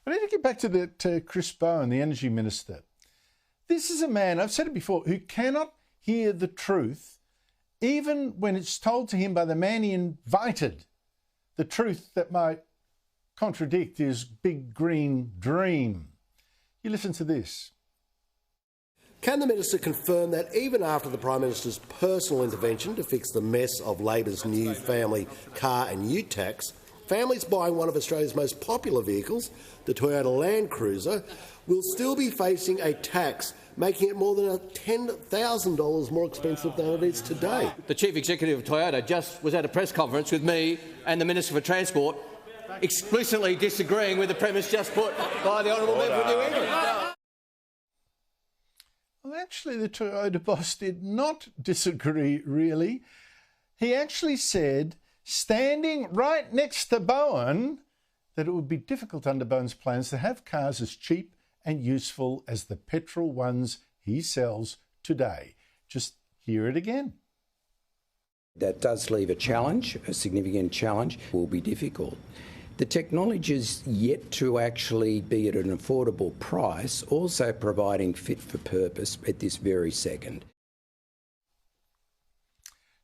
I need to get back to Chris Bowen, the Energy Minister. This is a man, I've said it before, who cannot hear the truth, even when it's told to him by the man he invited, the truth that might contradict his big green dream. You listen to this. Can the Minister confirm that even after the Prime Minister's personal intervention to fix the mess of Labor's new family car and ute tax, families buying one of Australia's most popular vehicles, the Toyota Land Cruiser, will still be facing a tax, making it more than $10,000 more expensive than it is today? The Chief Executive of Toyota just was at a press conference with me and the Minister for Transport, explicitly disagreeing with the premise just put by the Honourable Member for New England. Well, actually, the Toyota boss did not disagree, really. He actually said, standing right next to Bowen, that it would be difficult under Bowen's plans to have cars as cheap and useful as the petrol ones he sells today. Just hear it again. That does leave a challenge, a significant challenge. Will be difficult. The technology is yet to actually be at an affordable price, also providing fit for purpose at this very second.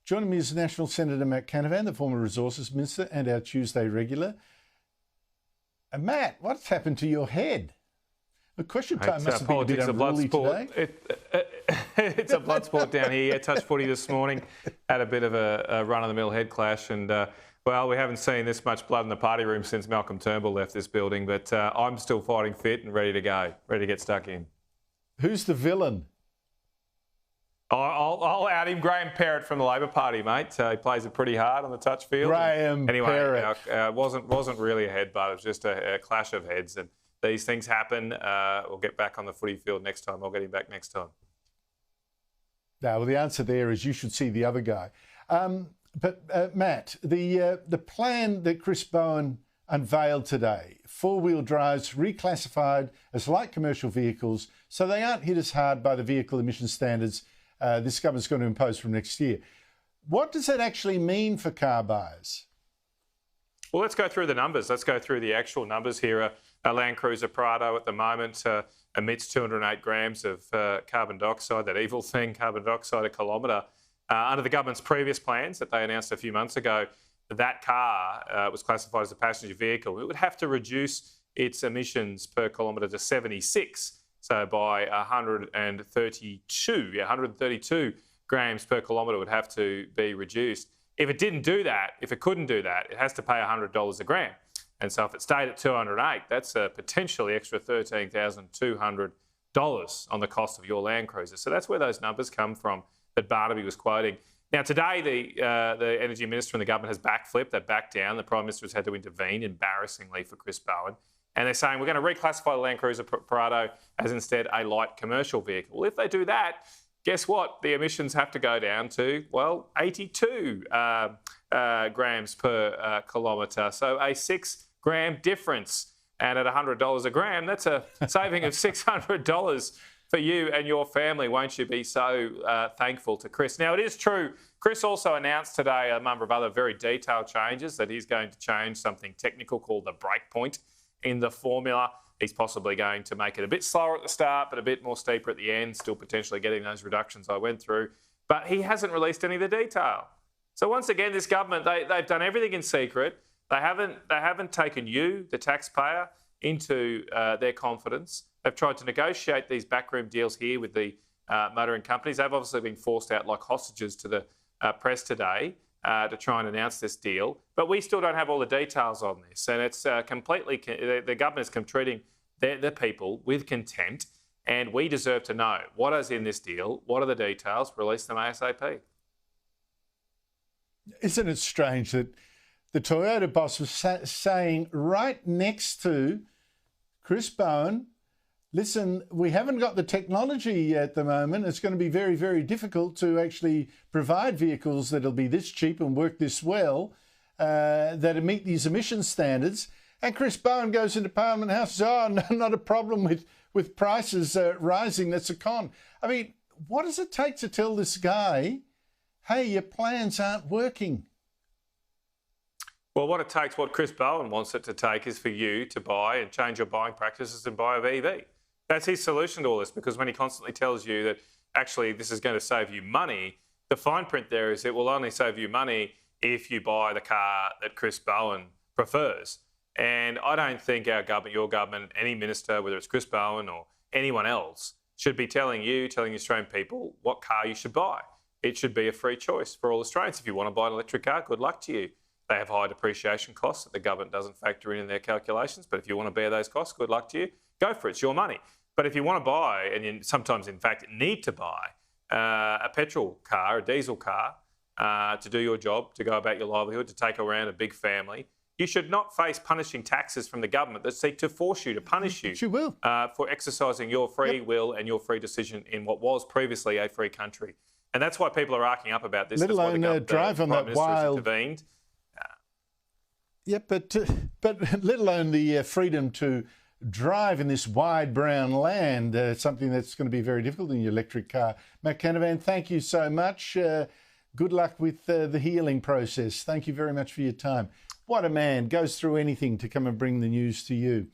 Joining me is National Senator Matt Canavan, the former Resources Minister and our Tuesday regular. Matt, what's happened to your head? The question time must have been a bit unruly today. It's a blood sport down here. Touch footy this morning, had a bit of a run-of-the-mill head clash, and well, we haven't seen this much blood in the party room since Malcolm Turnbull left this building, but I'm still fighting fit and ready to go, ready to get stuck in. Who's the villain? I'll out him, Graham Perrott from the Labor Party, mate. He plays it pretty hard on the touch field. Graham Perrott. Anyway, wasn't really a headbutt. It was just a clash of heads, and these things happen. We'll get back on the footy field next time. I'll get him back next time. No, well, the answer there is you should see the other guy. But Matt, the plan that Chris Bowen unveiled today, four-wheel drives reclassified as light commercial vehicles so they aren't hit as hard by the vehicle emission standards this government's going to impose from next year. What does that actually mean for car buyers? Well, let's go through the numbers. Let's go through the actual numbers here. A Land Cruiser Prado at the moment emits 208 grams of carbon dioxide, that evil thing, carbon dioxide a kilometre. Under the government's previous plans that they announced a few months ago, that car was classified as a passenger vehicle. It would have to reduce its emissions per kilometre to 76, so by 132 grams per kilometre would have to be reduced. If it didn't do that, if it couldn't do that, it has to pay $100 a gram. And so if it stayed at 208, that's a potentially extra $13,200 on the cost of your Land Cruiser. So that's where those numbers come from that Barnaby was quoting. Now, today, the Energy Minister and the government has backflipped. They've backed down. The Prime Minister has had to intervene, embarrassingly, for Chris Bowen. And they're saying we're going to reclassify the Land Cruiser Prado as instead a light commercial vehicle. Well, if they do that, guess what? The emissions have to go down to, well, 82 grams per kilometre. So a 6 gram difference. And at $100 a gram, that's a saving of $600 for you and your family. Won't you be so thankful to Chris? Now, it is true, Chris also announced today a number of other very detailed changes, that he's going to change something technical called the breakpoint in the formula. He's possibly going to make it a bit slower at the start, but a bit more steeper at the end, still potentially getting those reductions I went through. But he hasn't released any of the detail. So once again, this government, they've done everything in secret. They haven't taken you, the taxpayer, into their confidence. They've tried to negotiate these backroom deals here with the motoring companies. They've obviously been forced out like hostages to the press today to try and announce this deal. But we still don't have all the details on this. And it's completely, the government is treating the people with contempt. And we deserve to know what is in this deal, what are the details, release them ASAP. Isn't it strange that the Toyota boss was saying right next to Chris Bowen, listen, we haven't got the technology at the moment. It's going to be very, very difficult to actually provide vehicles that'll be this cheap and work this well, that meet these emission standards. And Chris Bowen goes into Parliament House and says, oh, no, not a problem with prices rising. That's a con. I mean, what does it take to tell this guy, hey, your plans aren't working? Well, what it takes, what Chris Bowen wants it to take, is for you to buy and change your buying practices and buy a EV. That's his solution to all this, because when he constantly tells you that actually this is going to save you money, the fine print there is it will only save you money if you buy the car that Chris Bowen prefers. And I don't think our government, your government, any minister, whether it's Chris Bowen or anyone else, should be telling Australian people what car you should buy. It should be a free choice for all Australians. If you want to buy an electric car, good luck to you. They have high depreciation costs that the government doesn't factor in their calculations. But if you want to bear those costs, good luck to you. Go for it. It's your money. But if you want to buy, and you sometimes, in fact, need to buy a petrol car, a diesel car, to do your job, to go about your livelihood, to take around a big family, you should not face punishing taxes from the government that seek to force you, to punish you for exercising your free will and your free decision in what was previously a free country. And that's why people are arcing up about this. Let alone drive on that wild... intervened. But let alone the freedom to drive in this wide brown land, something that's going to be very difficult in your electric car. Matt Canavan, thank you so much. Good luck with the healing process. Thank you very much for your time. What a man, goes through anything to come and bring the news to you.